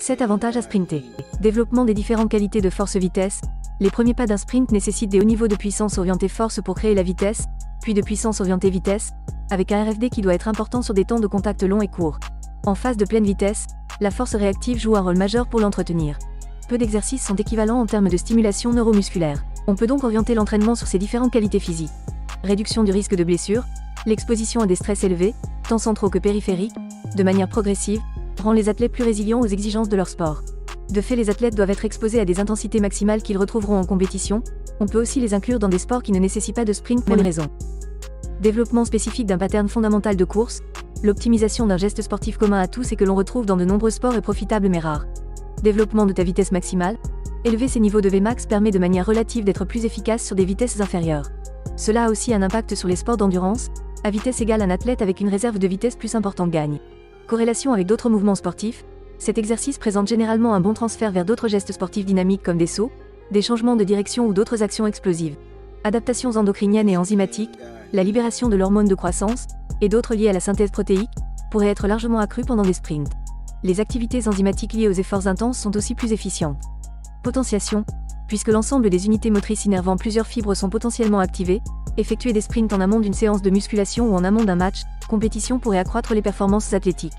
7 avantages à sprinter. Développement des différentes qualités de force-vitesse. Les premiers pas d'un sprint nécessitent des hauts niveaux de puissance orientée force pour créer la vitesse, puis de puissance orientée vitesse, avec un RFD qui doit être important sur des temps de contact longs et courts. En phase de pleine vitesse, la force réactive joue un rôle majeur pour l'entretenir. Peu d'exercices sont équivalents en termes de stimulation neuromusculaire. On peut donc orienter l'entraînement sur ces différentes qualités physiques. Réduction du risque de blessure, l'exposition à des stress élevés, tant centraux que périphériques, de manière progressive, rend les athlètes plus résilients aux exigences de leur sport. De fait, les athlètes doivent être exposés à des intensités maximales qu'ils retrouveront en compétition. On peut aussi les inclure dans des sports qui ne nécessitent pas de sprint pour une raison. Développement spécifique d'un pattern fondamental de course. L'optimisation d'un geste sportif commun à tous et que l'on retrouve dans de nombreux sports est profitable mais rare. Développement de ta vitesse maximale. Élever ses niveaux de Vmax permet de manière relative d'être plus efficace sur des vitesses inférieures. Cela a aussi un impact sur les sports d'endurance. À vitesse égale, un athlète avec une réserve de vitesse plus importante gagne. Corrélation avec d'autres mouvements sportifs. Cet exercice présente généralement un bon transfert vers d'autres gestes sportifs dynamiques comme des sauts, des changements de direction ou d'autres actions explosives. Adaptations endocriniennes et enzymatiques, la libération de l'hormone de croissance, et d'autres liées à la synthèse protéique, pourraient être largement accrues pendant des sprints. Les activités enzymatiques liées aux efforts intenses sont aussi plus efficientes. Potentiation. Puisque l'ensemble des unités motrices innervant plusieurs fibres sont potentiellement activées, effectuer des sprints en amont d'une séance de musculation ou en amont d'un match, compétition pourrait accroître les performances athlétiques.